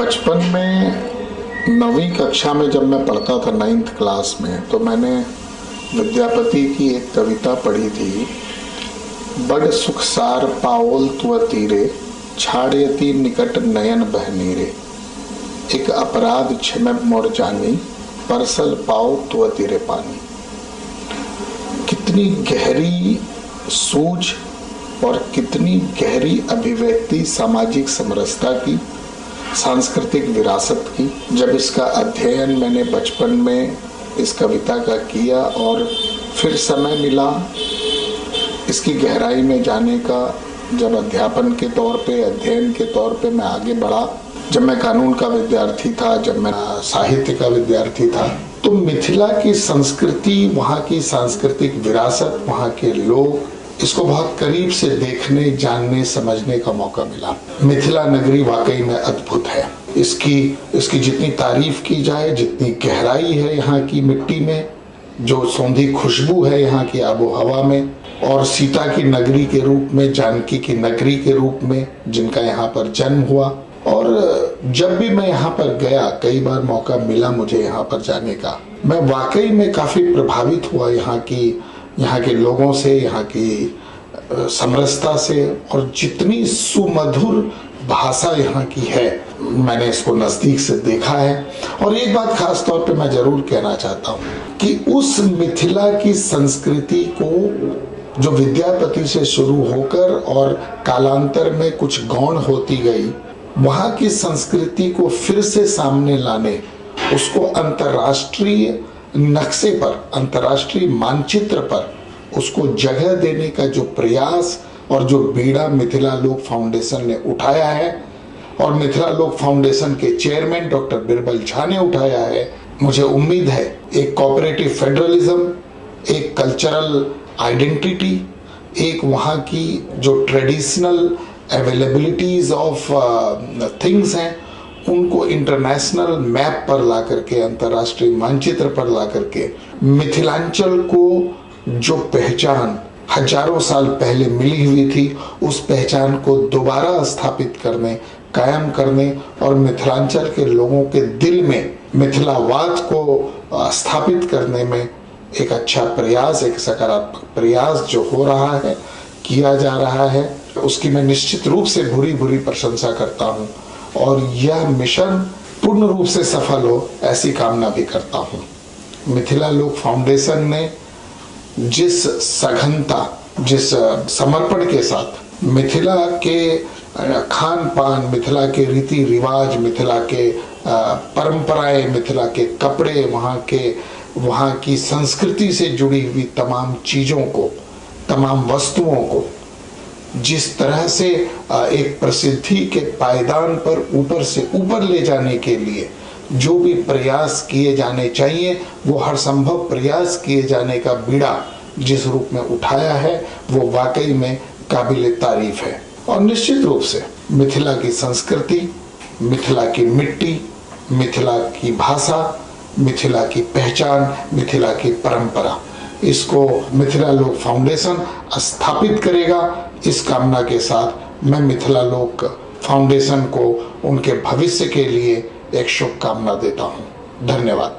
बचपन में 9वीं कक्षा में जब मैं पढ़ता था 9th क्लास में, तो मैंने विद्यापति की एक कविता पढ़ी थी। बड़ सुखसार पाओल तुअ तीरे, छाड़यति निकट नयन बहनीरे। एक अपराध क्षम मोर जानी, परसल पाओ तुअ तीरे पानी। कितनी गहरी सूझ और कितनी गहरी अभिव्यक्ति सामाजिक समरसता की, सांस्कृतिक विरासत की। जब इसका अध्ययन मैंने बचपन में इस कविता का किया और फिर समय मिला इसकी गहराई में जाने का, जब अध्यापन के तौर पे, अध्ययन के तौर पे मैं आगे बढ़ा, जब मैं कानून का विद्यार्थी था, जब मैं साहित्य का विद्यार्थी था, तो मिथिला की संस्कृति, वहाँ की सांस्कृतिक विरासत, वहाँ के लोग, इसको बहुत करीब से देखने, जानने, समझने का मौका मिला। मिथिला नगरी वाकई में अद्भुत है। इसकी जितनी तारीफ की जाए, जितनी गहराई है यहाँ की मिट्टी में, जो सौंधी खुशबू है यहाँ की आबो हवा में, और सीता की नगरी के रूप में, जानकी की नगरी के रूप में जिनका यहाँ पर जन्म हुआ। और जब भी मैं यहाँ पर गया, कई बार मौका मिला मुझे यहाँ पर जाने का, मैं वाकई में काफी प्रभावित हुआ यहाँ के लोगों से, यहाँ की समरसता से, और जितनी सुमधुर भाषा यहाँ की है, मैंने इसको नजदीक से देखा है। और एक बात खास तौर पे मैं जरूर कहना चाहता हूँ कि उस मिथिला की संस्कृति को जो विद्यापति से शुरू होकर और कालांतर में कुछ गौण होती गई, वहाँ की संस्कृति को फिर से सामने लाने, उसको अंतर्राष्ट्रीय नक्शे पर, अंतर्राष्ट्रीय मानचित्र पर उसको जगह देने का जो प्रयास और जो बीड़ा मिथिला लोक फाउंडेशन ने उठाया है, और मिथिला लोक फाउंडेशन के चेयरमैन डॉक्टर बिरबल झा ने उठाया है, मुझे उम्मीद है एक कोऑपरेटिव फेडरलिज्म, एक कल्चरल आइडेंटिटी, एक वहाँ की जो ट्रेडिशनल अवेलेबिलिटीज ऑफ थिंग्स हैं, उनको इंटरनेशनल मैप पर ला करके, अंतर्राष्ट्रीय मानचित्र पर ला करके, मिथिलांचल को जो पहचान हजारों साल पहले मिली हुई थी, उस पहचान को दोबारा स्थापित करने, कायम करने, और मिथिलांचल के लोगों के दिल में मिथिलावाद को स्थापित करने में एक अच्छा प्रयास, एक सकारात्मक प्रयास जो हो रहा है, किया जा रहा है, उसकी मैं निश्चित रूप से भूरी प्रशंसा करता हूँ। और यह मिशन पूर्ण रूप से सफल हो, ऐसी कामना भी करता हूँ। मिथिला लोक फाउंडेशन ने जिस सघनता, जिस समर्पण के साथ मिथिला के खान पान, मिथिला के रीति रिवाज, मिथिला के परंपराएं, मिथिला के कपड़े, वहाँ की संस्कृति से जुड़ी हुई तमाम चीज़ों को, तमाम वस्तुओं को जिस तरह से एक प्रसिद्धि के पायदान पर ऊपर से ऊपर ले जाने के लिए जो भी प्रयास किए जाने चाहिए, वो हर संभव प्रयास किए जाने का बीड़ा जिस रूप में उठाया है, वो वाकई में काबिल तारीफ है। और निश्चित रूप से मिथिला की संस्कृति, मिथिला की मिट्टी, मिथिला की भाषा, मिथिला की पहचान, मिथिला की परंपरा, इसको मिथिला लोक फाउंडेशन स्थापित करेगा। इस कामना के साथ मैं मिथिला लोक फाउंडेशन को उनके भविष्य के लिए एक शुभकामना देता हूँ। धन्यवाद।